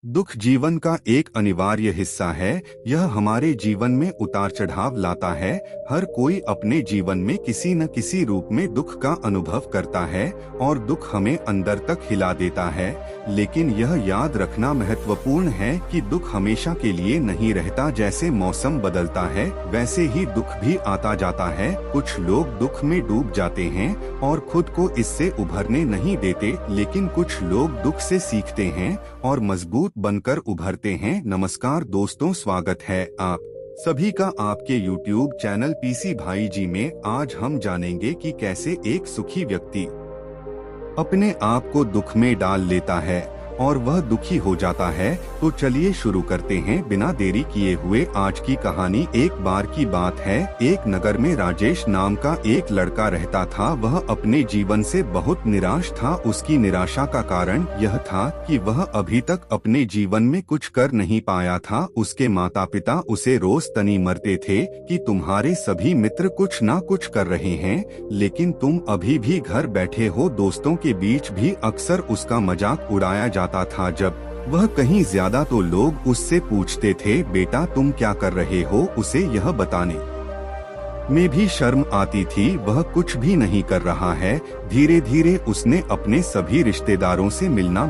दुख जीवन का एक अनिवार्य हिस्सा है। यह हमारे जीवन में उतार चढ़ाव लाता है। हर कोई अपने जीवन में किसी न किसी रूप में दुख का अनुभव करता है और दुख हमें अंदर तक हिला देता है। लेकिन यह याद रखना महत्वपूर्ण है कि दुख हमेशा के लिए नहीं रहता। जैसे मौसम बदलता है वैसे ही दुख भी आता जाता है। कुछ लोग दुख में डूब जाते हैं और खुद को इससे उभरने नहीं देते, लेकिन कुछ लोग दुख से सीखते हैं और मजबूत बनकर उभरते हैं। नमस्कार दोस्तों, स्वागत है आप सभी का आपके YouTube चैनल पीसी भाई जी में। आज हम जानेंगे कि कैसे एक सुखी व्यक्ति अपने आप को दुख में डाल लेता है और वह दुखी हो जाता है। तो चलिए शुरू करते हैं बिना देरी किए हुए आज की कहानी। एक बार की बात है, एक नगर में राजेश नाम का एक लड़का रहता था। वह अपने जीवन से बहुत निराश था। उसकी निराशा का कारण यह था कि वह अभी तक अपने जीवन में कुछ कर नहीं पाया था। उसके माता पिता उसे रोज तनी मरते थे कि तुम्हारे सभी मित्र कुछ ना कुछ कर रहे हैं, लेकिन तुम अभी भी घर बैठे हो। दोस्तों के बीच भी अक्सर उसका मजाक उड़ाया जाता था। जब वह कहीं ज्यादा तो लोग उससे पूछते थे, बेटा तुम क्या कर रहे हो? उसे यह बताने में भी शर्म आती थी। वह कुछ भी नहीं कर रहा है। धीरे धीरे उसने अपने सभी रिश्तेदारों से मिलना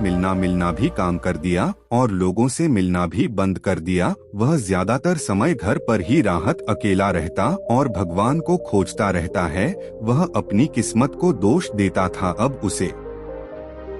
भी काम कर दिया और लोगों से मिलना भी बंद कर दिया। वह ज्यादातर समय घर पर ही राहत अकेला रहता और भगवान को खोजता रहता है। वह अपनी किस्मत को दोष देता था। अब उसे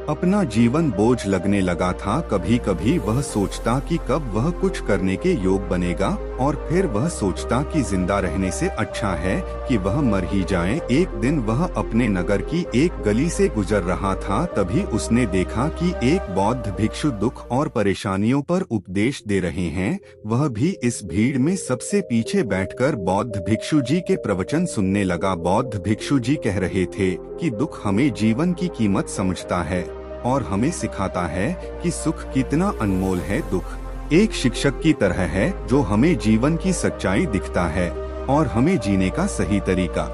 अपना जीवन बोझ लगने लगा था। कभी कभी वह सोचता कि कब वह कुछ करने के योग बनेगा और फिर वह सोचता कि जिंदा रहने से अच्छा है कि वह मर ही जाए। एक दिन वह अपने नगर की एक गली से गुजर रहा था। तभी उसने देखा कि एक बौद्ध भिक्षु दुख और परेशानियों पर उपदेश दे रहे हैं। वह भी इस भीड़ में सबसे पीछे बैठकर बौद्ध भिक्षु जी के प्रवचन सुनने लगा। बौद्ध भिक्षु जी कह रहे थे कि दुख हमें जीवन की कीमत समझता है और हमें सिखाता है कि सुख कितना अनमोल है। दुख एक शिक्षक की तरह है जो हमें जीवन की सच्चाई दिखता है और हमें जीने का सही तरीका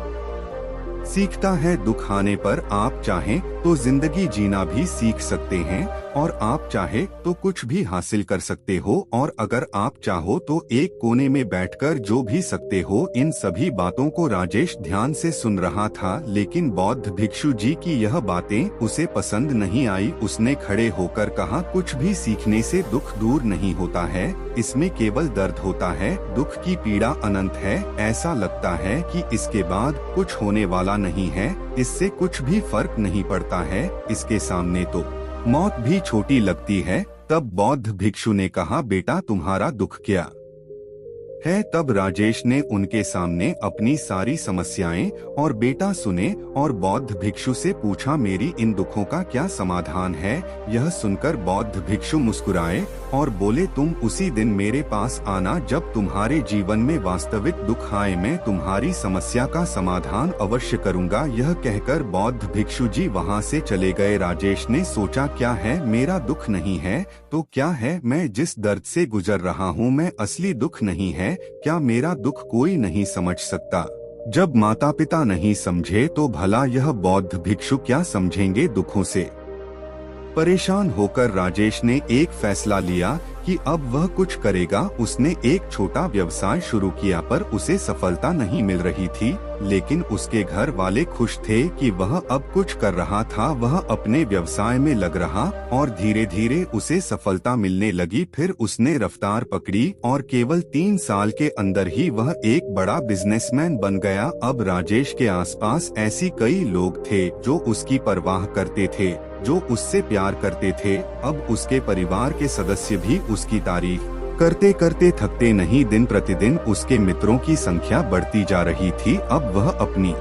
सीखता है। दुख आने पर आप चाहें तो जिंदगी जीना भी सीख सकते हैं और आप चाहे तो कुछ भी हासिल कर सकते हो, और अगर आप चाहो तो एक कोने में बैठकर जो भी सकते हो। इन सभी बातों को राजेश ध्यान से सुन रहा था, लेकिन बौद्ध भिक्षु जी की यह बातें उसे पसंद नहीं आई। उसने खड़े होकर कहा, कुछ भी सीखने से दुख दूर नहीं होता है, इसमें केवल दर्द होता है। दुख की पीड़ा अनंत है। ऐसा लगता है कि इसके बाद कुछ होने वाला नहीं है, इससे कुछ भी फर्क नहीं पड़ता है, इसके सामने तो मौत भी छोटी लगती है। तब बौद्ध भिक्षु ने कहा, बेटा तुम्हारा दुख क्या है? तब राजेश ने उनके सामने अपनी सारी समस्याएं और बेटा सुने और बौद्ध भिक्षु से पूछा, मेरी इन दुखों का क्या समाधान है? यह सुनकर बौद्ध भिक्षु मुस्कुराए और बोले, तुम उसी दिन मेरे पास आना जब तुम्हारे जीवन में वास्तविक दुख आए। मैं तुम्हारी समस्या का समाधान अवश्य करूंगा। यह कहकर बौद्ध भिक्षु जी वहां से चले गए। राजेश ने सोचा, क्या है? मेरा दुख नहीं है तो क्या है? मैं जिस दर्द से गुजर रहा हूँ मैं असली दुख नहीं है। क्या मेरा दुख कोई नहीं समझ सकता? जब माता पिता नहीं समझे तो भला यह बौद्ध भिक्षु क्या समझेंगे? दुखों से परेशान होकर राजेश ने एक फैसला लिया कि अब वह कुछ करेगा। उसने एक छोटा व्यवसाय शुरू किया, पर उसे सफलता नहीं मिल रही थी, लेकिन उसके घर वाले खुश थे कि वह अब कुछ कर रहा था। वह अपने व्यवसाय में लग रहा और धीरे धीरे उसे सफलता मिलने लगी। फिर उसने रफ्तार पकड़ी और केवल 3 साल के अंदर ही वह एक बड़ा बिजनेसमैन बन गया। अब राजेश के आसपास ऐसी कई लोग थे जो उसकी परवाह करते थे, जो उससे प्यार करते थे। अब उसके परिवार के सदस्य भी उसकी तारीफ करते करते थकते नहीं। दिन प्रतिदिन उसके मित्रों की संख्या बढ़ती जा रही थी। अब वह अपनी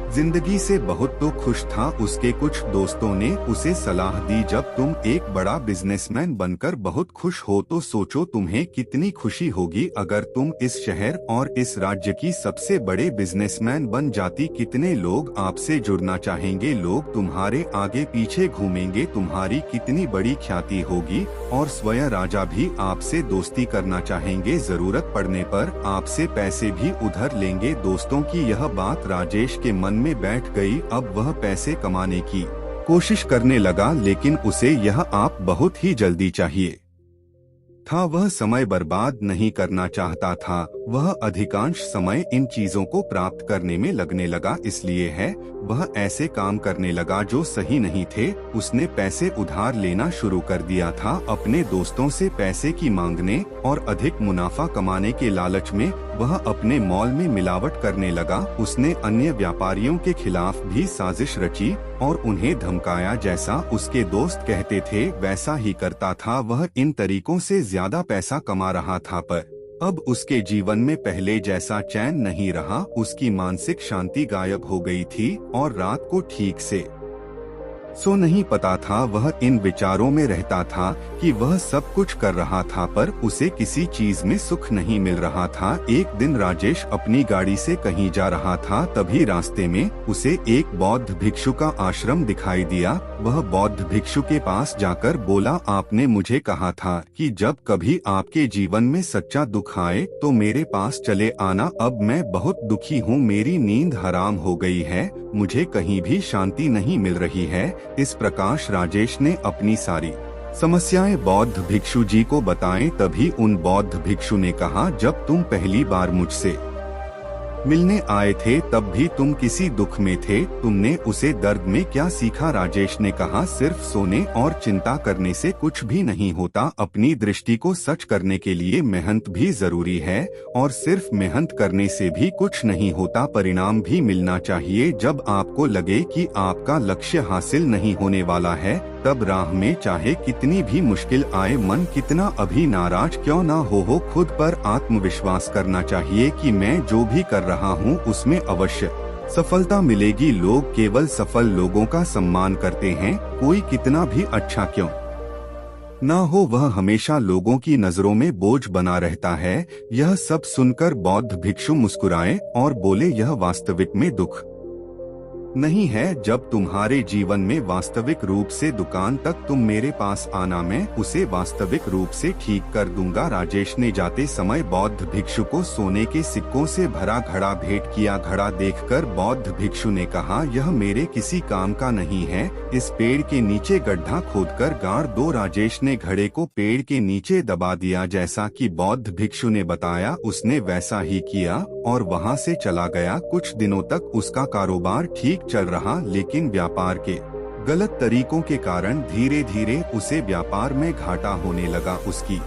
जिंदगी से बहुत तो खुश था। उसके कुछ दोस्तों ने उसे सलाह दी, जब तुम एक बड़ा बिजनेसमैन बनकर बहुत खुश हो तो सोचो तुम्हें कितनी खुशी होगी अगर तुम इस शहर और इस राज्य की सबसे बड़े बिजनेसमैन बन जाती। कितने लोग आपसे जुड़ना चाहेंगे, लोग तुम्हारे आगे पीछे घूमेंगे, तुम्हारी कितनी बड़ी ख्याति होगी और स्वयं राजा भी आपसे दोस्ती करना चाहेंगे। जरूरत पड़ने पर आपसे पैसे भी उधार लेंगे। दोस्तों की यह बात राजेश के मन में बैठ गई। अब वह पैसे कमाने की कोशिश करने लगा, लेकिन उसे यह आप बहुत ही जल्दी चाहिए था। वह समय बर्बाद नहीं करना चाहता था। वह अधिकांश समय इन चीजों को प्राप्त करने में लगने लगा, इसलिए है वह ऐसे काम करने लगा जो सही नहीं थे। उसने पैसे उधार लेना शुरू कर दिया था, अपने दोस्तों से पैसे की मांगने और अधिक मुनाफा कमाने के लालच में वह अपने मॉल में मिलावट करने लगा। उसने अन्य व्यापारियों के खिलाफ भी साजिश रची और उन्हें धमकाया। जैसा उसके दोस्त कहते थे वैसा ही करता था। वह इन तरीकों से ज्यादा पैसा कमा रहा था, पर अब उसके जीवन में पहले जैसा चैन नहीं रहा। उसकी मानसिक शांति गायब हो गई थी और रात को ठीक से सो नहीं पता था। वह इन विचारों में रहता था कि वह सब कुछ कर रहा था, पर उसे किसी चीज में सुख नहीं मिल रहा था। एक दिन राजेश अपनी गाड़ी से कहीं जा रहा था, तभी रास्ते में उसे एक बौद्ध भिक्षु का आश्रम दिखाई दिया। वह बौद्ध भिक्षु के पास जाकर बोला, आपने मुझे कहा था कि जब कभी आपके जीवन में सच्चा दुख आए तो मेरे पास चले आना। अब मैं बहुत दुखी हूँ, मेरी नींद हराम हो गई है, मुझे कहीं भी शांति नहीं मिल रही है। इस प्रकाश राजेश ने अपनी सारी समस्याएं बौद्ध भिक्षु जी को बताएं। तभी उन बौद्ध भिक्षु ने कहा, जब तुम पहली बार मुझसे मिलने आए थे तब भी तुम किसी दुख में थे, तुमने उसे दर्द में क्या सीखा? राजेश ने कहा, सिर्फ सोने और चिंता करने से कुछ भी नहीं होता। अपनी दृष्टि को सच करने के लिए मेहनत भी जरूरी है और सिर्फ मेहनत करने से भी कुछ नहीं होता, परिणाम भी मिलना चाहिए। जब आपको लगे कि आपका लक्ष्य हासिल नहीं होने वाला है, तब राह में चाहे कितनी भी मुश्किल आए, मन कितना अभी नाराज क्यों ना हो, खुद पर आत्मविश्वास करना चाहिए कि मैं जो भी कर रहा हूँ उसमें अवश्य सफलता मिलेगी। लोग केवल सफल लोगों का सम्मान करते हैं, कोई कितना भी अच्छा क्यों ना हो वह हमेशा लोगों की नजरों में बोझ बना रहता है। यह सब सुनकर बौद्ध भिक्षु मुस्कुराए और बोले, यह वास्तविक में दुख नहीं है। जब तुम्हारे जीवन में वास्तविक रूप से दुकान तक तुम मेरे पास आना, मैं उसे वास्तविक रूप से ठीक कर दूंगा। राजेश ने जाते समय बौद्ध भिक्षु को सोने के सिक्कों से भरा घड़ा भेंट किया। घड़ा देखकर बौद्ध भिक्षु ने कहा, यह मेरे किसी काम का नहीं है, इस पेड़ के नीचे गड्ढा खोदकर गाड़ दो। राजेश ने घड़े को पेड़ के नीचे दबा दिया। जैसा कि बौद्ध भिक्षु ने बताया, उसने वैसा ही किया और वहां से चला गया। कुछ दिनों तक उसका कारोबार ठीक चल रहा, लेकिन व्यापार के गलत तरीकों के कारण धीरे धीरे उसे व्यापार में घाटा होने लगा। उसकी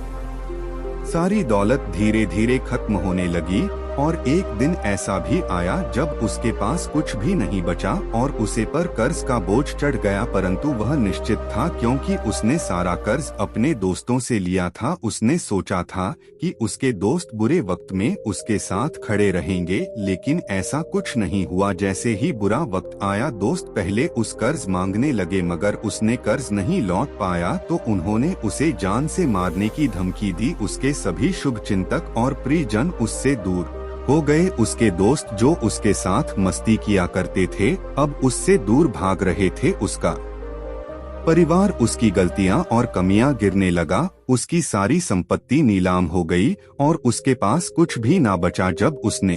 सारी दौलत धीरे धीरे खत्म होने लगी और एक दिन ऐसा भी आया जब उसके पास कुछ भी नहीं बचा और उसे पर कर्ज का बोझ चढ़ गया, परंतु वह निश्चित था क्योंकि उसने सारा कर्ज अपने दोस्तों से लिया था। उसने सोचा था कि उसके दोस्त बुरे वक्त में उसके साथ खड़े रहेंगे, लेकिन ऐसा कुछ नहीं हुआ। जैसे ही बुरा वक्त आया, दोस्त पहले उस कर्ज मांगने लगे, मगर उसने कर्ज नहीं लौट पाया तो उन्होंने उसे जान से मारने की धमकी दी। उसके सभी शुभचिंतक और प्रियजन उससे दूर हो गए। उसके दोस्त जो उसके साथ मस्ती किया करते थे, अब उससे दूर भाग रहे थे। उसका परिवार उसकी गलतियां और कमियां गिरने लगा। उसकी सारी संपत्ति नीलाम हो गई और उसके पास कुछ भी ना बचा। जब उसने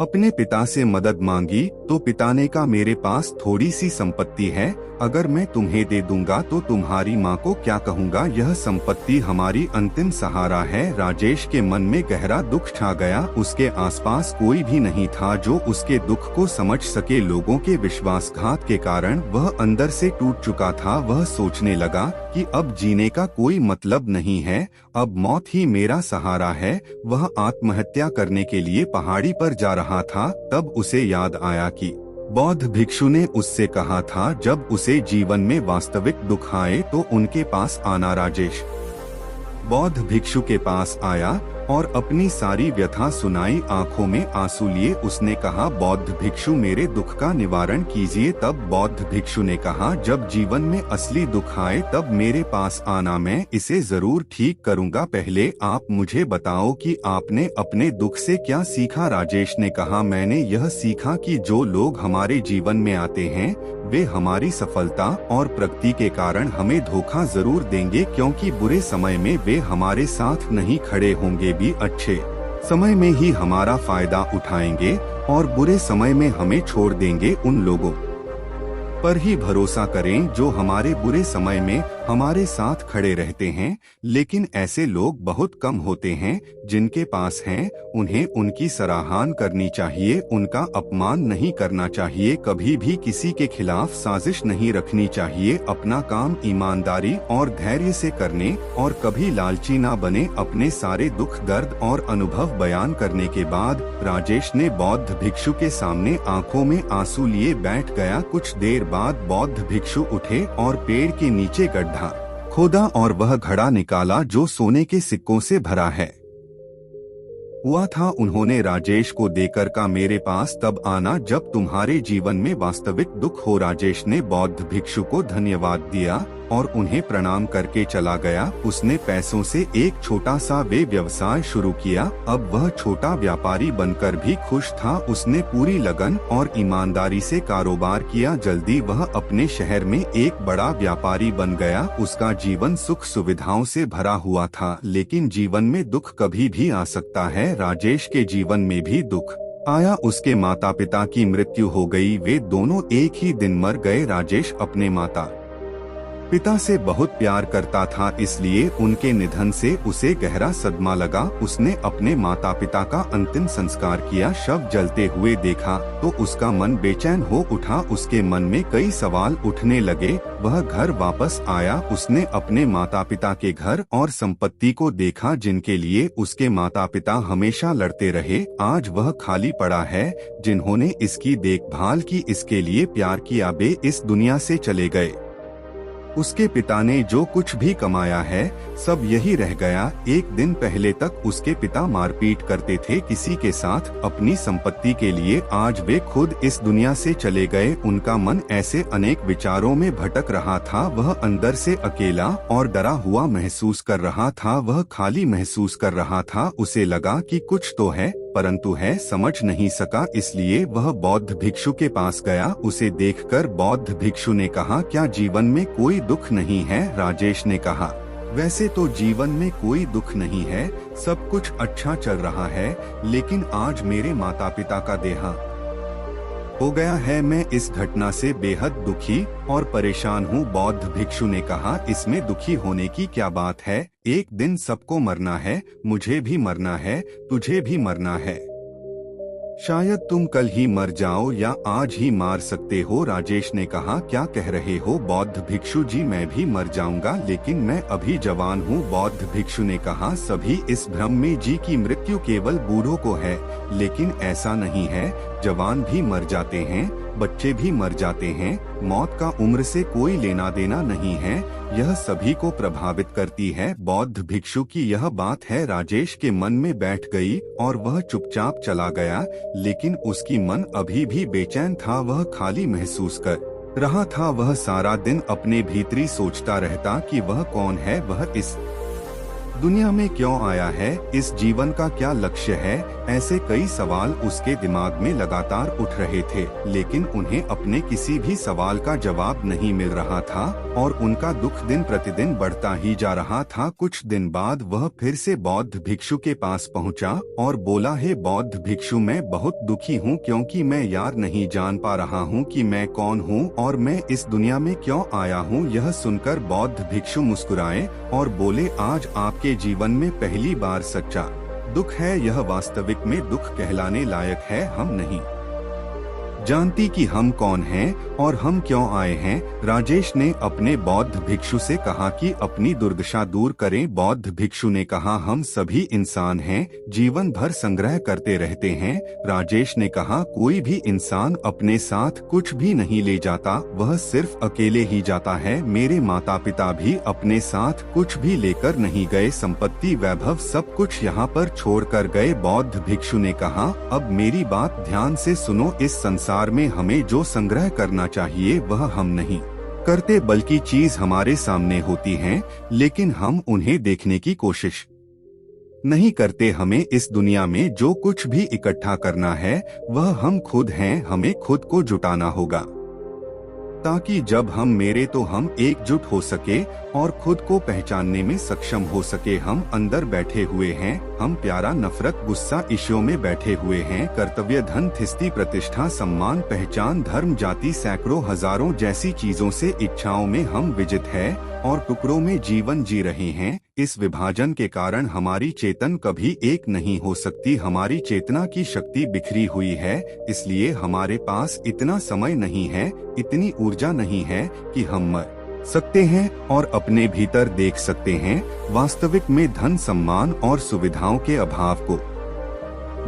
अपने पिता से मदद मांगी तो पिता ने कहा, मेरे पास थोड़ी सी संपत्ति है, अगर मैं तुम्हें दे दूंगा तो तुम्हारी माँ को क्या कहूँगा? यह संपत्ति हमारी अंतिम सहारा है। राजेश के मन में गहरा दुख छा गया। उसके आसपास कोई भी नहीं था जो उसके दुख को समझ सके। लोगों के विश्वासघात के कारण वह अंदर से टूट चुका था। वह सोचने लगा कि अब जीने का कोई मतलब नहीं है, अब मौत ही मेरा सहारा है। वह आत्महत्या करने के लिए पहाड़ी पर जा रहा था, तब उसे याद आया कि बौद्ध भिक्षु ने उससे कहा था, जब उसे जीवन में वास्तविक दुख आए तो उनके पास आना। राजेश बौद्ध भिक्षु के पास आया और अपनी सारी व्यथा सुनाई। आंखों में आंसू लिए उसने कहा, बौद्ध भिक्षु मेरे दुख का निवारण कीजिए। तब बौद्ध भिक्षु ने कहा, जब जीवन में असली दुख आए तब मेरे पास आना, मैं इसे जरूर ठीक करूंगा। पहले आप मुझे बताओ कि आपने अपने दुख से क्या सीखा? राजेश ने कहा, मैंने यह सीखा कि जो लोग हमारे जीवन में आते हैं वे हमारी सफलता और प्रगति के कारण हमें धोखा जरूर देंगे, क्योंकि बुरे समय में वे हमारे साथ नहीं खड़े होंगे, भी अच्छे समय में ही हमारा फायदा उठाएंगे और बुरे समय में हमें छोड़ देंगे। उन लोगों पर ही भरोसा करें जो हमारे बुरे समय में हमारे साथ खड़े रहते हैं। लेकिन ऐसे लोग बहुत कम होते हैं। जिनके पास हैं उन्हें उनकी सराहना करनी चाहिए, उनका अपमान नहीं करना चाहिए, कभी भी किसी के खिलाफ साजिश नहीं रखनी चाहिए, अपना काम ईमानदारी और धैर्य से करने और कभी लालची ना बने। अपने सारे दुख दर्द और अनुभव बयान करने के बाद राजेश ने बौद्ध भिक्षु के सामने आंखों में आंसू लिए बैठ गया। कुछ देर बाद बौद्ध भिक्षु उठे और पेड़ के नीचे गड्ढा खोदा और वह घड़ा निकाला जो सोने के सिक्कों से भरा है हुआ था। उन्होंने राजेश को देकर कहा, मेरे पास तब आना जब तुम्हारे जीवन में वास्तविक दुख हो। राजेश ने बौद्ध भिक्षु को धन्यवाद दिया और उन्हें प्रणाम करके चला गया। उसने पैसों से एक छोटा सा व्यवसाय शुरू किया। अब वह छोटा व्यापारी बनकर भी खुश था। उसने पूरी लगन और ईमानदारी से कारोबार किया। जल्दी वह अपने शहर में एक बड़ा व्यापारी बन गया। उसका जीवन सुख सुविधाओं से भरा हुआ था। लेकिन जीवन में दुख कभी भी आ सकता है। राजेश के जीवन में भी दुख आया। उसके माता पिता की मृत्यु हो गई। वे दोनों एक ही दिन मर गए। राजेश अपने माता पिता से बहुत प्यार करता था, इसलिए उनके निधन से उसे गहरा सदमा लगा। उसने अपने माता पिता का अंतिम संस्कार किया। शव जलते हुए देखा तो उसका मन बेचैन हो उठा। उसके मन में कई सवाल उठने लगे। वह घर वापस आया। उसने अपने माता पिता के घर और संपत्ति को देखा जिनके लिए उसके माता पिता हमेशा लड़ते रहे। आज वह खाली पड़ा है। जिन्होंने इसकी देखभाल की, इसके लिए प्यार किया, वे इस दुनिया से चले गए। उसके पिता ने जो कुछ भी कमाया है सब यही रह गया। एक दिन पहले तक उसके पिता मारपीट करते थे किसी के साथ अपनी संपत्ति के लिए। आज वे खुद इस दुनिया से चले गए। उनका मन ऐसे अनेक विचारों में भटक रहा था। वह अंदर से अकेला और डरा हुआ महसूस कर रहा था। वह खाली महसूस कर रहा था। उसे लगा कि कुछ तो है परंतु है समझ नहीं सका। इसलिए वह बौद्ध भिक्षु के पास गया। उसे देखकर बौद्ध भिक्षु ने कहा, क्या जीवन में कोई दुख नहीं है? राजेश ने कहा, वैसे तो जीवन में कोई दुख नहीं है, सब कुछ अच्छा चल रहा है, लेकिन आज मेरे माता पिता का देहांत हो गया है। मैं इस घटना से बेहद दुखी और परेशान हूँ। बौद्ध भिक्षु ने कहा, इसमें दुखी होने की क्या बात है? एक दिन सबको मरना है, मुझे भी मरना है, तुझे भी मरना है। शायद तुम कल ही मर जाओ या आज ही मार सकते हो। राजेश ने कहा, क्या कह रहे हो? बौद्ध भिक्षु जी, मैं भी मर जाऊंगा, लेकिन मैं अभी जवान हूँ। बौद्ध भिक्षु ने कहा, सभी इस भ्रम में जी की मृत्यु केवल बूढ़ों को है, लेकिन ऐसा नहीं है। जवान भी मर जाते हैं, बच्चे भी मर जाते हैं। मौत का उम्र से कोई लेना देना नहीं है, यह सभी को प्रभावित करती है। बौद्ध भिक्षु की यह बात है राजेश के मन में बैठ गई और वह चुपचाप चला गया। लेकिन उसकी मन अभी भी बेचैन था। वह खाली महसूस कर रहा था। वह सारा दिन अपने भीतरी सोचता रहता कि वह कौन है, वह इस दुनिया में क्यों आया है, इस जीवन का क्या लक्ष्य है। ऐसे कई सवाल उसके दिमाग में लगातार उठ रहे थे, लेकिन उन्हें अपने किसी भी सवाल का जवाब नहीं मिल रहा था और उनका दुख दिन प्रतिदिन बढ़ता ही जा रहा था। कुछ दिन बाद वह फिर से बौद्ध भिक्षु के पास पहुंचा और बोला, हे बौद्ध भिक्षु, मैं बहुत दुखी हूँ क्योंकि मैं यार नहीं जान पा रहा हूँ कि मैं कौन हूँ और मैं इस दुनिया में क्यों आया हूँ। यह सुनकर बौद्ध भिक्षु मुस्कुराए और बोले, आज आपके जीवन में पहली बार सच्चा दुख है। यह वास्तविक में दुख कहलाने लायक है। हम नहीं जानती कि हम कौन हैं और हम क्यों आए हैं। राजेश ने अपने बौद्ध भिक्षु से कहा कि अपनी दुर्दशा दूर करें। बौद्ध भिक्षु ने कहा, हम सभी इंसान हैं, जीवन भर संग्रह करते रहते हैं। राजेश ने कहा, कोई भी इंसान अपने साथ कुछ भी नहीं ले जाता, वह सिर्फ अकेले ही जाता है। मेरे माता पिता भी अपने साथ कुछ भी लेकर नहीं गए, संपत्ति वैभव सब कुछ यहाँ पर छोड़ कर गए। बौद्ध भिक्षु ने कहा, अब मेरी बात ध्यान से सुनो, इस संसार में हमें जो संग्रह करना चाहिए वह हम नहीं करते, बल्कि चीज हमारे सामने होती हैं, लेकिन हम उन्हें देखने की कोशिश नहीं करते। हमें इस दुनिया में जो कुछ भी इकट्ठा करना है वह हम खुद हैं, हमें खुद को जुटाना होगा। ताकि जब हम मेरे तो हम एकजुट हो सके और खुद को पहचानने में सक्षम हो सके। हम अंदर बैठे हुए हैं, हम प्यारा नफरत गुस्सा इश्यों में बैठे हुए हैं। कर्तव्य धन थिस्ती प्रतिष्ठा सम्मान पहचान धर्म जाति सैकड़ों हजारों जैसी चीजों से इच्छाओं में हम विजित है और टुकड़ों में जीवन जी रहे हैं। इस विभाजन के कारण हमारी चेतन कभी एक नहीं हो सकती। हमारी चेतना की शक्ति बिखरी हुई है, इसलिए हमारे पास इतना समय नहीं है, इतनी ऊर्जा नहीं है कि हम मर सकते हैं और अपने भीतर देख सकते हैं। वास्तविक में धन सम्मान और सुविधाओं के अभाव को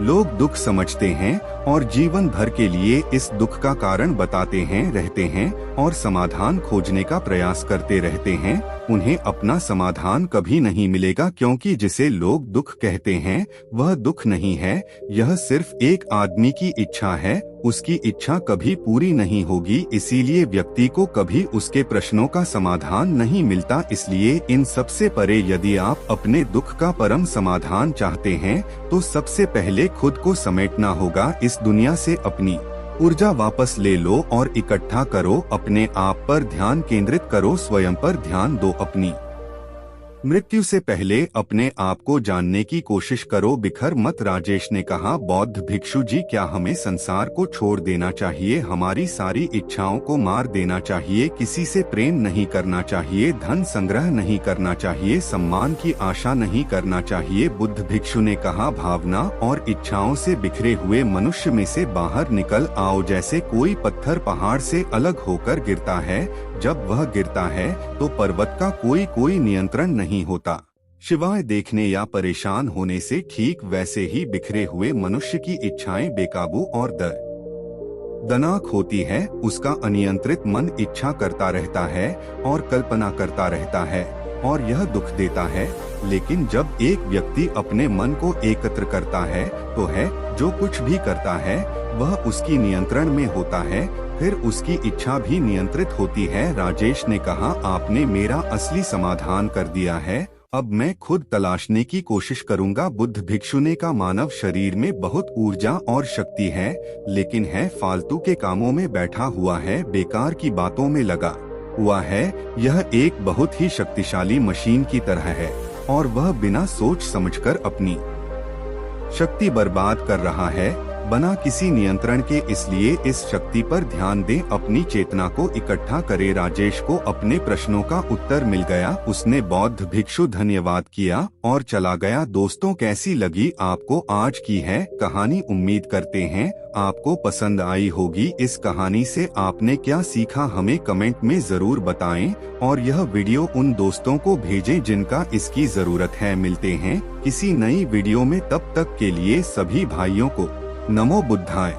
लोग दुख समझते हैं और जीवन भर के लिए इस दुख का कारण बताते हैं रहते हैं और समाधान खोजने का प्रयास करते रहते हैं। उन्हें अपना समाधान कभी नहीं मिलेगा, क्योंकि जिसे लोग दुख कहते हैं वह दुख नहीं है, यह सिर्फ एक आदमी की इच्छा है। उसकी इच्छा कभी पूरी नहीं होगी, इसीलिए व्यक्ति को कभी उसके प्रश्नों का समाधान नहीं मिलता। इसलिए इन सबसे परे यदि आप अपने दुख का परम समाधान चाहते हैं तो सबसे पहले खुद को समेटना होगा। इस दुनिया से अपनी ऊर्जा वापस ले लो और इकट्ठा करो। अपने आप पर ध्यान केंद्रित करो, स्वयं पर ध्यान दो। अपनी मृत्यु से पहले अपने आप को जानने की कोशिश करो, बिखर मत। राजेश ने कहा, बौद्ध भिक्षु जी, क्या हमें संसार को छोड़ देना चाहिए? हमारी सारी इच्छाओं को मार देना चाहिए? किसी से प्रेम नहीं करना चाहिए? धन संग्रह नहीं करना चाहिए? सम्मान की आशा नहीं करना चाहिए? बुद्ध भिक्षु ने कहा, भावना और इच्छाओं से बिखरे हुए मनुष्य में से बाहर निकल आओ। जैसे कोई पत्थर पहाड़ से अलग होकर गिरता है, जब वह गिरता है तो पर्वत का कोई नियंत्रण नहीं होता, शिवाय देखने या परेशान होने से। ठीक वैसे ही बिखरे हुए मनुष्य की इच्छाएं बेकाबू और दनाक होती है। उसका अनियंत्रित मन इच्छा करता रहता है और कल्पना करता रहता है और यह दुख देता है। लेकिन जब एक व्यक्ति अपने मन को एकत्र करता है तो है जो कुछ भी करता है वह उसकी नियंत्रण में होता है, फिर उसकी इच्छा भी नियंत्रित होती है। राजेश ने कहा, आपने मेरा असली समाधान कर दिया है, अब मैं खुद तलाशने की कोशिश करूंगा। बुद्ध भिक्षु ने कहा, मानव शरीर में बहुत ऊर्जा और शक्ति है, लेकिन है फालतू के कामों में बैठा हुआ है, बेकार की बातों में लगा हुआ है। यह एक बहुत ही शक्तिशाली मशीन की तरह है और वह बिना सोच समझकर अपनी शक्ति बर्बाद कर रहा है, बना किसी नियंत्रण के। इसलिए इस शक्ति पर ध्यान दें, अपनी चेतना को इकट्ठा करें। राजेश को अपने प्रश्नों का उत्तर मिल गया। उसने बौद्ध भिक्षु धन्यवाद किया और चला गया। दोस्तों, कैसी लगी आपको आज की है कहानी? उम्मीद करते हैं आपको पसंद आई होगी। इस कहानी से आपने क्या सीखा हमें कमेंट में जरूर बताएं और यह वीडियो उन दोस्तों को भेजें जिनका इसकी जरूरत है। मिलते हैं किसी नई वीडियो में, तब तक के लिए सभी भाइयों को नमो बुद्धाय।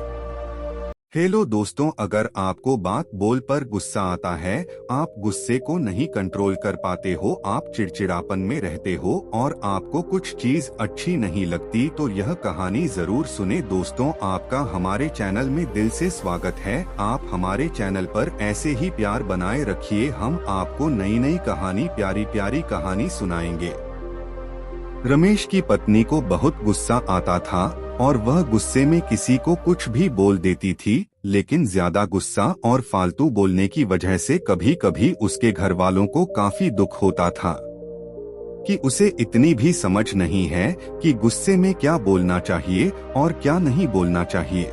हेलो दोस्तों, अगर आपको बात बोल पर गुस्सा आता है, आप गुस्से को नहीं कंट्रोल कर पाते हो, आप चिड़चिड़ापन में रहते हो और आपको कुछ चीज अच्छी नहीं लगती, तो यह कहानी जरूर सुने। दोस्तों, आपका हमारे चैनल में दिल से स्वागत है। आप हमारे चैनल पर ऐसे ही प्यार बनाए रखिए, हम आपको नई नई कहानी, प्यारी प्यारी कहानी सुनाएंगे। रमेश की पत्नी को बहुत गुस्सा आता था और वह गुस्से में किसी को कुछ भी बोल देती थी, लेकिन ज्यादा गुस्सा और फालतू बोलने की वजह से कभी कभी उसके घर वालों को काफी दुख होता था कि उसे इतनी भी समझ नहीं है कि गुस्से में क्या बोलना चाहिए और क्या नहीं बोलना चाहिए।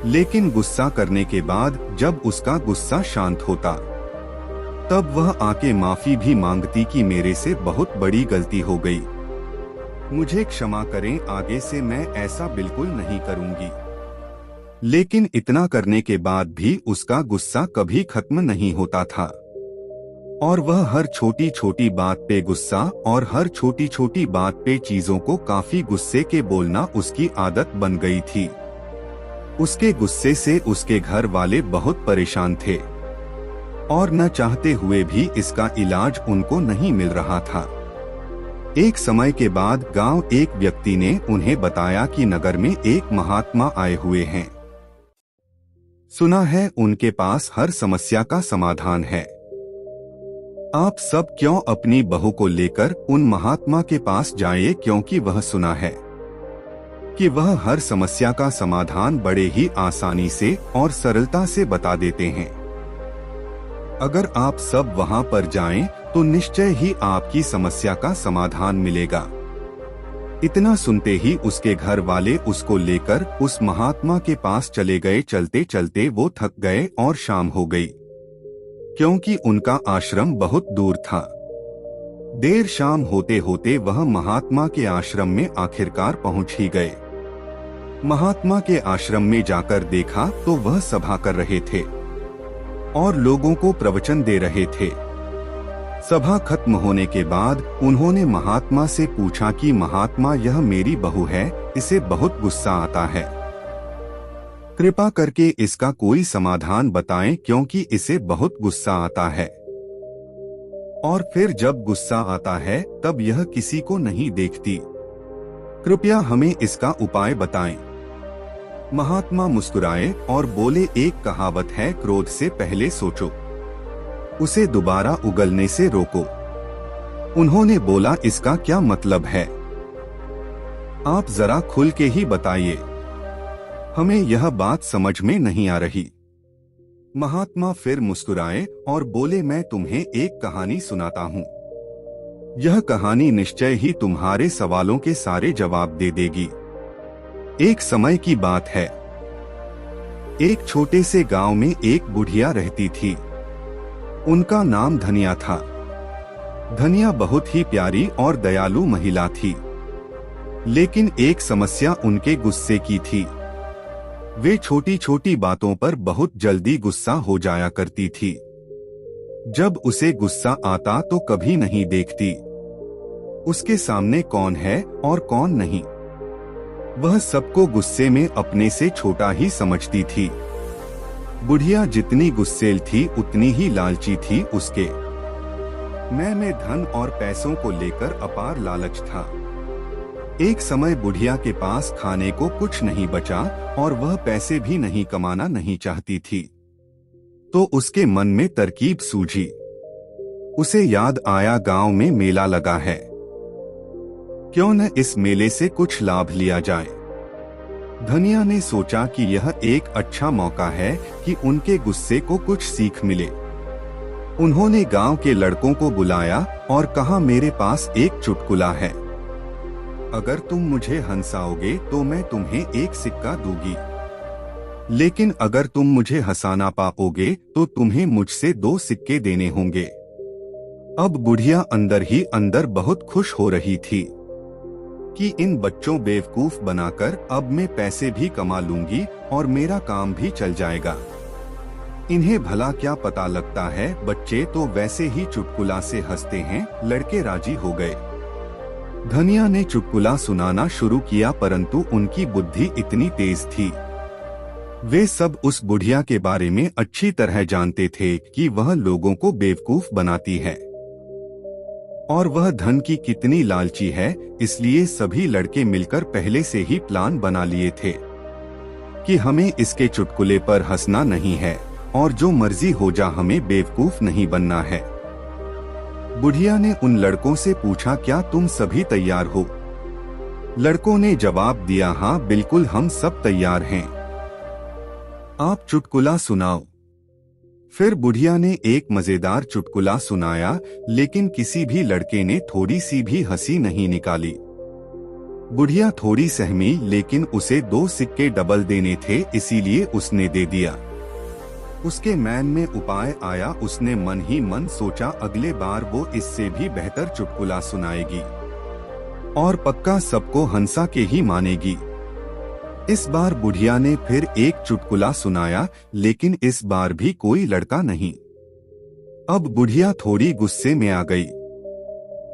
लेकिन गुस्सा करने के बाद जब उसका गुस्सा शांत होता तब वह आके माफी भी मांगती कि मेरे से बहुत बड़ी गलती हो गई, मुझे क्षमा करें, आगे से मैं ऐसा बिल्कुल नहीं करूंगी। लेकिन इतना करने के बाद भी उसका गुस्सा कभी खत्म नहीं होता था और वह हर छोटी छोटी बात पे गुस्सा और हर छोटी छोटी बात पे चीजों को काफी गुस्से के बोलना उसकी आदत बन गई थी। उसके गुस्से से उसके घर वाले बहुत परेशान थे और न चाहते हुए भी इसका इलाज उनको नहीं मिल रहा था। एक समय के बाद गांव एक व्यक्ति ने उन्हें बताया कि नगर में एक महात्मा आए हुए हैं। सुना है उनके पास हर समस्या का समाधान है। आप सब क्यों अपनी बहू को लेकर उन महात्मा के पास जाइए, क्योंकि वह सुना है कि वह हर समस्या का समाधान बड़े ही आसानी से और सरलता से बता देते हैं। अगर आप सब वहां पर जाएं, तो निश्चय ही आपकी समस्या का समाधान मिलेगा। इतना सुनते ही उसके घर वाले उसको लेकर उस महात्मा के पास चले गए। चलते चलते वो थक गए और शाम हो गई, क्योंकि उनका आश्रम बहुत दूर था। देर शाम होते होते वह महात्मा के आश्रम में आखिरकार पहुंच ही गए। महात्मा के आश्रम में जाकर देखा तो वह सभा कर रहे थे और लोगों को प्रवचन दे रहे थे। सभा खत्म होने के बाद उन्होंने महात्मा से पूछा कि महात्मा, यह मेरी बहू है, इसे बहुत गुस्सा आता है, कृपा करके इसका कोई समाधान बताएं, क्योंकि इसे बहुत गुस्सा आता है और फिर जब गुस्सा आता है तब यह किसी को नहीं देखती। कृपया हमें इसका उपाय बताएं। महात्मा मुस्कुराए और बोले, एक कहावत है, क्रोध से पहले सोचो, उसे दोबारा उगलने से रोको। उन्होंने बोला, इसका क्या मतलब है? आप जरा खुल के ही बताइए, हमें यह बात समझ में नहीं आ रही। महात्मा फिर मुस्कुराए और बोले, मैं तुम्हें एक कहानी सुनाता हूँ। यह कहानी निश्चय ही तुम्हारे सवालों के सारे जवाब दे देगी। एक समय की बात है, एक छोटे से गांव में एक बुढ़िया रहती थी। उनका नाम धनिया था। धनिया बहुत ही प्यारी और दयालु महिला थी, लेकिन एक समस्या उनके गुस्से की थी। वे छोटी छोटी बातों पर बहुत जल्दी गुस्सा हो जाया करती थी। जब उसे गुस्सा आता तो कभी नहीं देखती उसके सामने कौन है और कौन नहीं। वह सबको गुस्से में अपने से छोटा ही समझती थी। बुढ़िया जितनी गुस्सेल थी उतनी ही लालची थी। उसके मैं में धन और पैसों को लेकर अपार लालच था। एक समय बुढ़िया के पास खाने को कुछ नहीं बचा और वह पैसे भी नहीं कमाना नहीं चाहती थी। तो उसके मन में तरकीब सूझी। उसे याद आया, गांव में मेला लगा है, क्यों न इस मेले से कुछ लाभ लिया जाए। धनिया ने सोचा कि यह एक अच्छा मौका है कि उनके गुस्से को कुछ सीख मिले। उन्होंने गांव के लड़कों को बुलाया और कहा, मेरे पास एक चुटकुला है, अगर तुम मुझे हंसाओगे तो मैं तुम्हें एक सिक्का दूंगी, लेकिन अगर तुम मुझे हंसाना पाओगे तो तुम्हें मुझसे 2 सिक्के देने होंगे। अब बुढ़िया अंदर ही अंदर बहुत खुश हो रही थी कि इन बच्चों बेवकूफ बनाकर अब मैं पैसे भी कमा लूंगी और मेरा काम भी चल जाएगा। इन्हें भला क्या पता लगता है, बच्चे तो वैसे ही चुटकुला से हंसते हैं। लड़के राजी हो गए। धनिया ने चुटकुला सुनाना शुरू किया, परंतु उनकी बुद्धि इतनी तेज थी। वे सब उस बुढ़िया के बारे में अच्छी तरह जानते थे कि वह लोगों को बेवकूफ बनाती है और वह धन की कितनी लालची है। इसलिए सभी लड़के मिलकर पहले से ही प्लान बना लिए थे कि हमें इसके चुटकुले पर हंसना नहीं है और जो मर्जी हो जा, हमें बेवकूफ नहीं बनना है। बुढ़िया ने उन लड़कों से पूछा, क्या तुम सभी तैयार हो? लड़कों ने जवाब दिया, हाँ बिल्कुल, हम सब तैयार हैं। आप चुटकुला सुनाओ। फिर बुढ़िया ने एक मजेदार चुटकुला सुनाया, लेकिन किसी भी लड़के ने थोड़ी सी भी हंसी नहीं निकाली। बुढ़िया थोड़ी सहमी, लेकिन उसे 2 सिक्के डबल देने थे, इसीलिए उसने दे दिया। उसके मन में उपाय आया। उसने मन ही मन सोचा, अगले बार वो इससे भी बेहतर चुटकुला सुनाएगी और पक्का सबको हंसा के ही मानेगी। इस बार बुढ़िया ने फिर एक चुटकुला सुनाया, लेकिन इस बार भी कोई लड़का नहीं। अब बुढ़िया थोड़ी गुस्से में आ गई।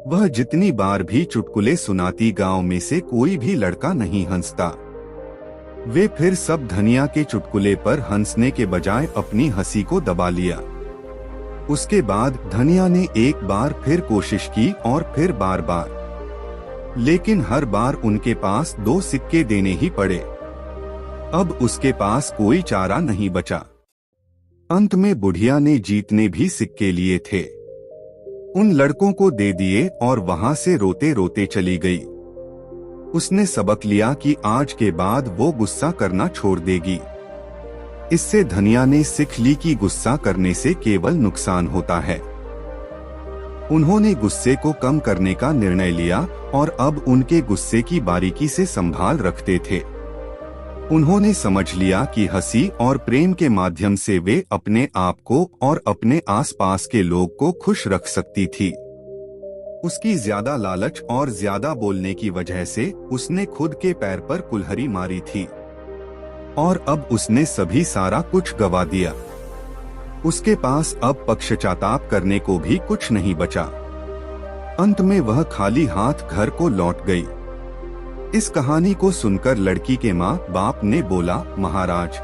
वह जितनी बार भी चुटकुले सुनाती, गांव में से कोई भी लड़का नहीं हंसता। वे फिर सब धनिया के चुटकुले पर हंसने के बजाय अपनी हंसी को दबा लिया। उसके बाद धनिया ने एक बार फिर कोशिश की और फिर बार बार, लेकिन हर बार उनके पास 2 सिक्के देने ही पड़े। अब उसके पास कोई चारा नहीं बचा। अंत में बुढ़िया ने जीतने भी सिक्के लिए थे, उन लड़कों को दे दिए और वहां से रोते रोते चली गई। उसने सबक लिया कि आज के बाद वो गुस्सा करना छोड़ देगी। इससे धनिया ने सीख ली कि गुस्सा करने से केवल नुकसान होता है। उन्होंने गुस्से को कम करने का निर्णय लिया और अब उनके गुस्से की बारीकी से संभाल रखते थे। उन्होंने समझ लिया कि हंसी और प्रेम के माध्यम से वे अपने आप को और अपने आसपास के लोग को खुश रख सकती थी। उसकी ज्यादा लालच और ज्यादा बोलने की वजह से उसने खुद के पैर पर कुल्हाड़ी मारी थी और अब उसने सभी सारा कुछ गवा दिया। उसके पास अब पश्चाताप करने को भी कुछ नहीं बचा। अंत में वह खाली हाथ घर को लौट गई। इस कहानी को सुनकर लड़की के माँ बाप ने बोला, महाराज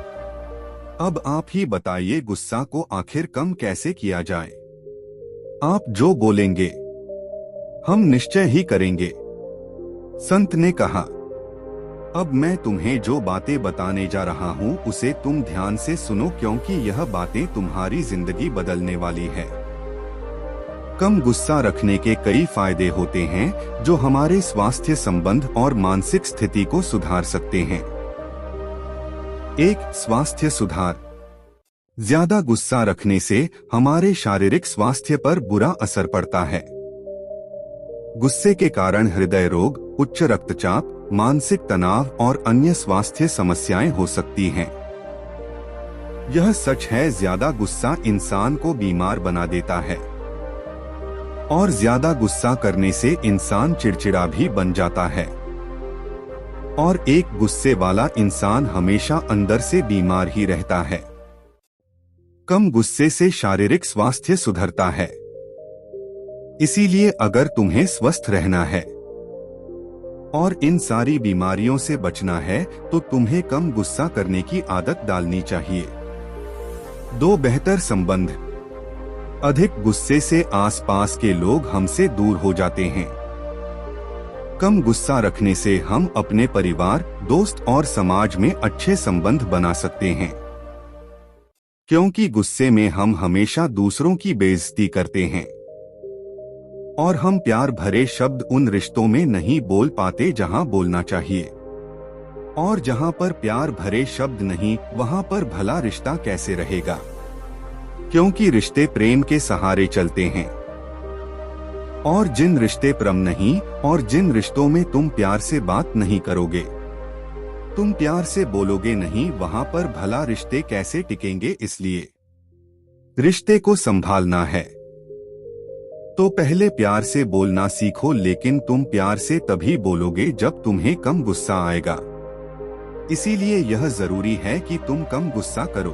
अब आप ही बताइए गुस्सा को आखिर कम कैसे किया जाए। आप जो बोलेंगे हम निश्चय ही करेंगे। संत ने कहा, अब मैं तुम्हें जो बातें बताने जा रहा हूँ उसे तुम ध्यान से सुनो, क्योंकि यह बातें तुम्हारी जिंदगी बदलने वाली है। कम गुस्सा रखने के कई फायदे होते हैं जो हमारे स्वास्थ्य संबंध और मानसिक स्थिति को सुधार सकते हैं। 1. स्वास्थ्य सुधार। ज्यादा गुस्सा रखने से हमारे शारीरिक स्वास्थ्य पर बुरा असर पड़ता है। गुस्से के कारण हृदय रोग, उच्च रक्तचाप, मानसिक तनाव और अन्य स्वास्थ्य समस्याएं हो सकती हैं। यह सच है, ज्यादा गुस्सा इंसान को बीमार बना देता है और ज्यादा गुस्सा करने से इंसान चिड़चिड़ा भी बन जाता है और एक गुस्से वाला इंसान हमेशा अंदर से बीमार ही रहता है। कम गुस्से से शारीरिक स्वास्थ्य सुधरता है। इसीलिए अगर तुम्हें स्वस्थ रहना है और इन सारी बीमारियों से बचना है तो तुम्हें कम गुस्सा करने की आदत डालनी चाहिए। 2. बेहतर संबंध। अधिक गुस्से से आसपास के लोग हमसे दूर हो जाते हैं। कम गुस्सा रखने से हम अपने परिवार, दोस्त और समाज में अच्छे संबंध बना सकते हैं, क्योंकि गुस्से में हम हमेशा दूसरों की बेइज्जती करते हैं और हम प्यार भरे शब्द उन रिश्तों में नहीं बोल पाते जहां बोलना चाहिए, और जहां पर प्यार भरे शब्द नहीं वहां पर भला रिश्ता कैसे रहेगा, क्योंकि रिश्ते प्रेम के सहारे चलते हैं। और जिन रिश्ते प्रेम नहीं और जिन रिश्तों में तुम प्यार से बात नहीं करोगे, तुम प्यार से बोलोगे नहीं, वहां पर भला रिश्ते कैसे टिकेंगे। इसलिए रिश्ते को संभालना है तो पहले प्यार से बोलना सीखो, लेकिन तुम प्यार से तभी बोलोगे जब तुम्हें कम गुस्सा आएगा। इसीलिए यह जरूरी है कि तुम कम गुस्सा करो।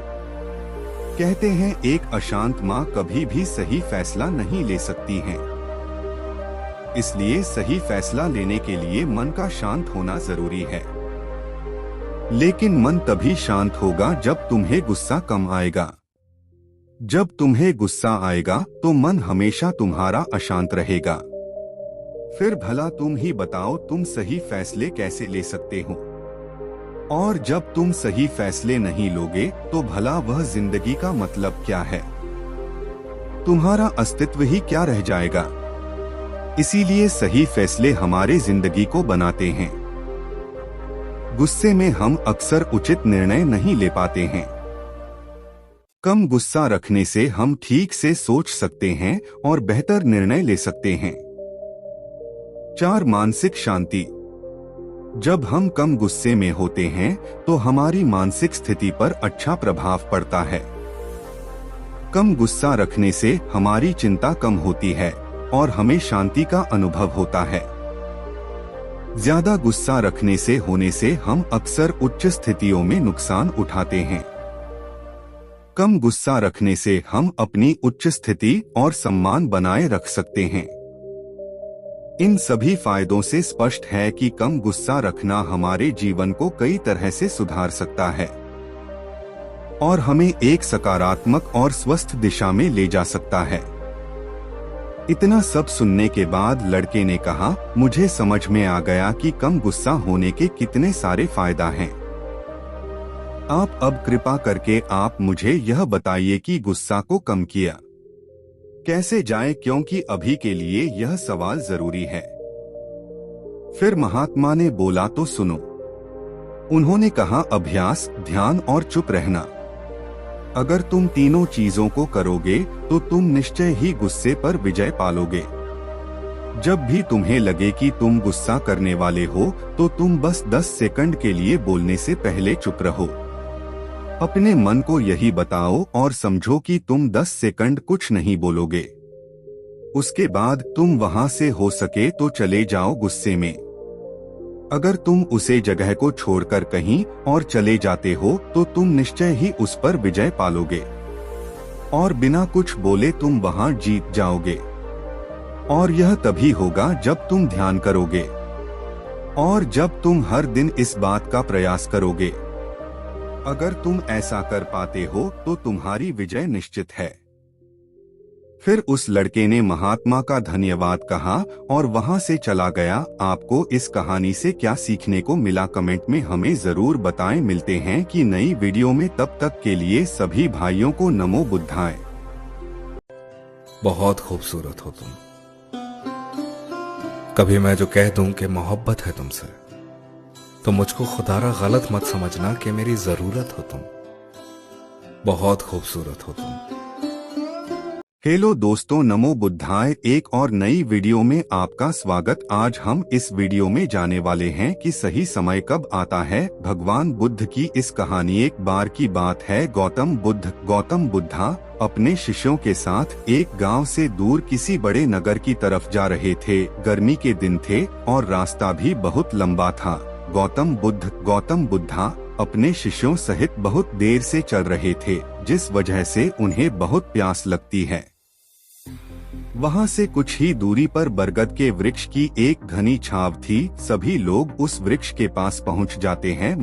कहते हैं एक अशांत माँ कभी भी सही फैसला नहीं ले सकती है। इसलिए सही फैसला लेने के लिए मन का शांत होना जरूरी है। लेकिन मन तभी शांत होगा जब तुम्हें गुस्सा कम आएगा। जब तुम्हें गुस्सा आएगा तो मन हमेशा तुम्हारा अशांत रहेगा। फिर भला तुम ही बताओ तुम सही फैसले कैसे ले सकते हो। और जब तुम सही फैसले नहीं लोगे तो भला वह जिंदगी का मतलब क्या है, तुम्हारा अस्तित्व ही क्या रह जाएगा। इसीलिए सही फैसले हमारे जिंदगी को बनाते हैं। गुस्से में हम अक्सर उचित निर्णय नहीं ले पाते हैं। कम गुस्सा रखने से हम ठीक से सोच सकते हैं और बेहतर निर्णय ले सकते हैं। 4. मानसिक शांति। जब हम कम गुस्से में होते हैं तो हमारी मानसिक स्थिति पर अच्छा प्रभाव पड़ता है। कम गुस्सा रखने से हमारी चिंता कम होती है और हमें शांति का अनुभव होता है। ज्यादा गुस्सा रखने से होने से हम अक्सर उच्च स्थितियों में नुकसान उठाते हैं। कम गुस्सा रखने से हम अपनी उच्च स्थिति और सम्मान बनाए रख सकते हैं। इन सभी फायदों से स्पष्ट है कि कम गुस्सा रखना हमारे जीवन को कई तरह से सुधार सकता है और हमें एक सकारात्मक और स्वस्थ दिशा में ले जा सकता है। इतना सब सुनने के बाद लड़के ने कहा, मुझे समझ में आ गया कि कम गुस्सा होने के कितने सारे फायदा हैं। आप अब कृपा करके आप मुझे यह बताइए कि गुस्सा को कम किया कैसे जाए, क्योंकि अभी के लिए यह सवाल जरूरी है। फिर महात्मा ने बोला, तो सुनो। उन्होंने कहा, अभ्यास, ध्यान और चुप रहना। अगर तुम तीनों चीजों को करोगे तो तुम निश्चय ही गुस्से पर विजय पालोगे। जब भी तुम्हें लगे कि तुम गुस्सा करने वाले हो तो तुम बस 10 सेकंड के लिए बोलने से पहले चुप रहो। अपने मन को यही बताओ और समझो कि तुम 10 सेकंड कुछ नहीं बोलोगे। उसके बाद तुम वहां से हो सके तो चले जाओ गुस्से में। अगर तुम उसे जगह को छोड़कर कहीं और चले जाते हो तो तुम निश्चय ही उस पर विजय पालोगे और बिना कुछ बोले तुम वहां जीत जाओगे। और यह तभी होगा जब तुम ध्यान करोगे और जब तुम हर दिन इस बात का प्रयास करोगे। अगर तुम ऐसा कर पाते हो तो तुम्हारी विजय निश्चित है। फिर उस लड़के ने महात्मा का धन्यवाद कहा और वहां से चला गया। आपको इस कहानी से क्या सीखने को मिला कमेंट में हमें जरूर बताएं। मिलते हैं कि नई वीडियो में, तब तक के लिए सभी भाइयों को नमो बुद्धाय। बहुत खूबसूरत हो तुम। कभी मैं जो कह दूं कि मोहब्बत है तुमसे तो मुझको खुदारा गलत मत समझना कि मेरी जरूरत हो तुम। बहुत खूबसूरत हो तुम। हेलो दोस्तों, नमो बुद्धाय। एक और नई वीडियो में आपका स्वागत। आज हम इस वीडियो में जाने वाले हैं कि सही समय कब आता है। भगवान बुद्ध की इस कहानी एक बार की बात है। गौतम बुद्धा अपने शिष्यों के साथ एक गांव से दूर किसी बड़े नगर की तरफ जा रहे थे। गर्मी के दिन थे और रास्ता भी बहुत लंबा था। गौतम बुद्धा अपने शिष्यों सहित बहुत देर से चल रहे थे, जिस वजह से उन्हें बहुत प्यास लगती है। वहां से कुछ ही दूरी पर बरगद के वृक्ष की एक घनी छाव थी। सभी लोग उस वृक्ष के पास पहुंच जाते हैं।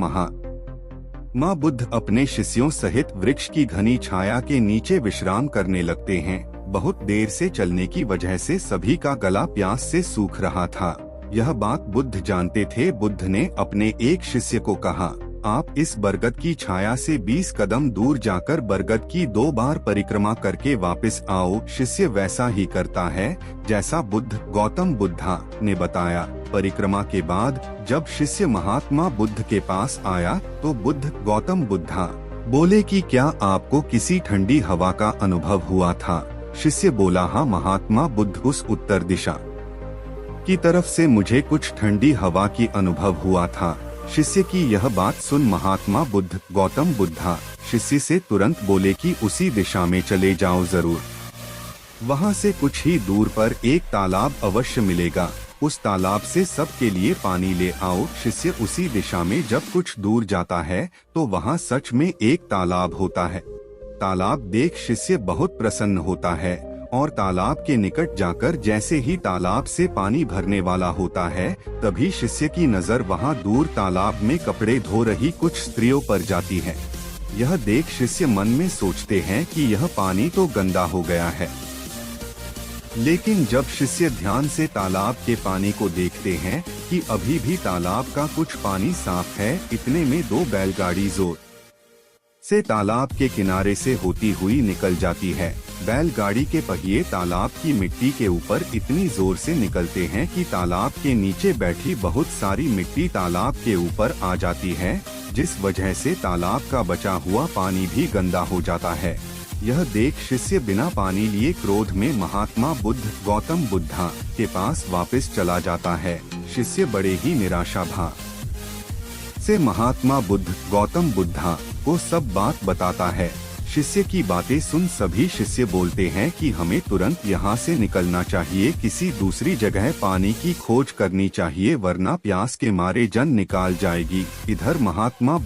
माँ बुद्ध अपने शिष्यों सहित वृक्ष की घनी छाया के नीचे विश्राम करने लगते हैं। बहुत देर से चलने की वजह से सभी का गला प्यास से सूख रहा था। यह बात बुद्ध जानते थे। बुद्ध ने अपने एक शिष्य को कहा, आप इस बरगद की छाया से 20 कदम दूर जाकर बरगद की 2 बार परिक्रमा करके वापस आओ। शिष्य वैसा ही करता है जैसा गौतम बुद्धा ने बताया। परिक्रमा के बाद जब शिष्य महात्मा बुद्ध के पास आया तो गौतम बुद्धा बोले कि क्या आपको किसी ठंडी हवा का अनुभव हुआ था? शिष्य बोला, हाँ महात्मा बुद्ध, उस उत्तर दिशा की तरफ से मुझे कुछ ठंडी हवा की अनुभव हुआ था। शिष्य की यह बात सुन महात्मा गौतम बुद्धा शिष्य से तुरंत बोले कि उसी दिशा में चले जाओ जरूर। वहां से कुछ ही दूर पर एक तालाब अवश्य मिलेगा। उस तालाब से सबके लिए पानी ले आओ। शिष्य उसी दिशा में जब कुछ दूर जाता है तो वहां सच में एक तालाब होता है। तालाब देख शिष्य बहुत प्रसन्न होता है और तालाब के निकट जाकर जैसे ही तालाब से पानी भरने वाला होता है, तभी शिष्य की नजर वहां दूर तालाब में कपड़े धो रही कुछ स्त्रियों पर जाती है। यह देख शिष्य मन में सोचते हैं कि यह पानी तो गंदा हो गया है। लेकिन जब शिष्य ध्यान से तालाब के पानी को देखते हैं कि अभी भी तालाब का कुछ पानी साफ है, इतने में 2 बैलगाड़ी जोर से तालाब के किनारे से होती हुई निकल जाती है। बैलगाड़ी के पहिए तालाब की मिट्टी के ऊपर इतनी जोर से निकलते हैं कि तालाब के नीचे बैठी बहुत सारी मिट्टी तालाब के ऊपर आ जाती है, जिस वजह से तालाब का बचा हुआ पानी भी गंदा हो जाता है। यह देख शिष्य बिना पानी लिए क्रोध में महात्मा गौतम बुद्धा के पास वापस चला जाता है। शिष्य बड़े ही निराशा भाव से महात्मा गौतम बुद्धा को सब बात बताता है। शिष्य की बातें सुन सभी शिष्य बोलते हैं कि हमें तुरंत यहाँ से निकलना चाहिए, किसी दूसरी जगह पानी की खोज करनी चाहिए, वरना प्यास के मारे जान निकाल जाएगी। इधर महात्मा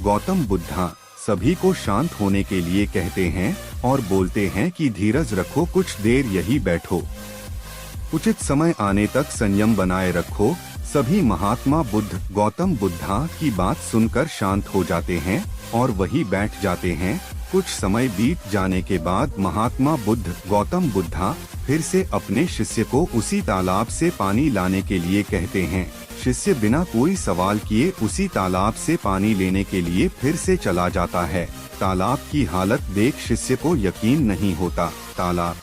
गौतम बुद्धा सभी को शांत होने के लिए कहते हैं और बोलते हैं कि धीरज रखो, कुछ देर यही बैठो, उचित समय आने तक संयम बनाए रखो। सभी महात्मा गौतम बुद्धा की बात सुनकर शांत हो जाते हैं और वही बैठ जाते हैं। कुछ समय बीत जाने के बाद महात्मा गौतम बुद्धा फिर से अपने शिष्य को उसी तालाब से पानी लाने के लिए कहते हैं। शिष्य बिना कोई सवाल किए उसी तालाब से पानी लेने के लिए फिर से चला जाता है। तालाब की हालत देख शिष्य को यकीन नहीं होता। तालाब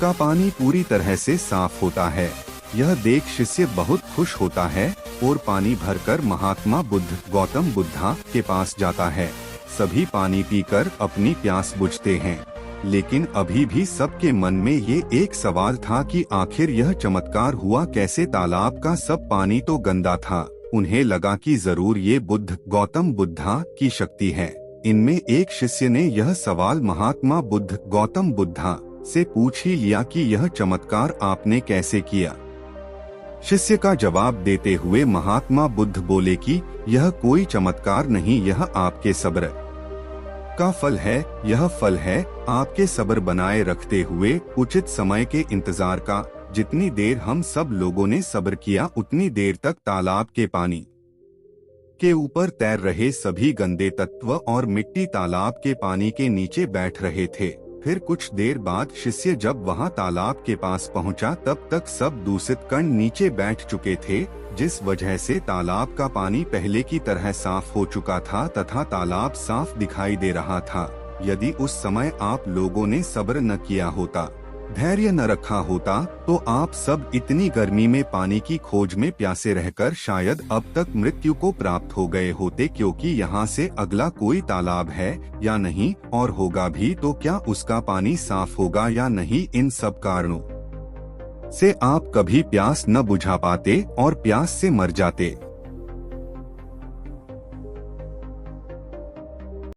का पानी पूरी तरह से साफ होता है। यह देख शिष्य बहुत खुश होता है और पानी भरकर महात्मा गौतम बुद्धा के पास जाता है। सभी पानी पीकर अपनी प्यास बुझते हैं, लेकिन अभी भी सबके मन में ये एक सवाल था कि आखिर यह चमत्कार हुआ कैसे। तालाब का सब पानी तो गंदा था। उन्हें लगा कि जरूर ये गौतम बुद्धा की शक्ति है। इनमें एक शिष्य ने यह सवाल महात्मा गौतम बुद्धा से पूछ ही लिया कि यह चमत्कार आपने कैसे किया। शिष्य का जवाब देते हुए महात्मा बुद्ध बोले कि यह कोई चमत्कार नहीं, यह आपके सब्र का फल है। यह फल है आपके सब्र बनाए रखते हुए उचित समय के इंतजार का। जितनी देर हम सब लोगों ने सब्र किया, उतनी देर तक तालाब के पानी के ऊपर तैर रहे सभी गंदे तत्व और मिट्टी तालाब के पानी के नीचे बैठ रहे थे। फिर कुछ देर बाद शिष्य जब वहां तालाब के पास पहुंचा, तब तक सब दूषित कण नीचे बैठ चुके थे, जिस वजह से तालाब का पानी पहले की तरह साफ हो चुका था तथा तालाब साफ दिखाई दे रहा था। यदि उस समय आप लोगों ने सब्र न किया होता, धैर्य न रखा होता, तो आप सब इतनी गर्मी में पानी की खोज में प्यासे रहकर शायद अब तक मृत्यु को प्राप्त हो गए होते, क्योंकि यहाँ से अगला कोई तालाब है या नहीं, और होगा भी तो क्या उसका पानी साफ होगा या नहीं। इन सब कारणों से आप कभी प्यास न बुझा पाते और प्यास से मर जाते।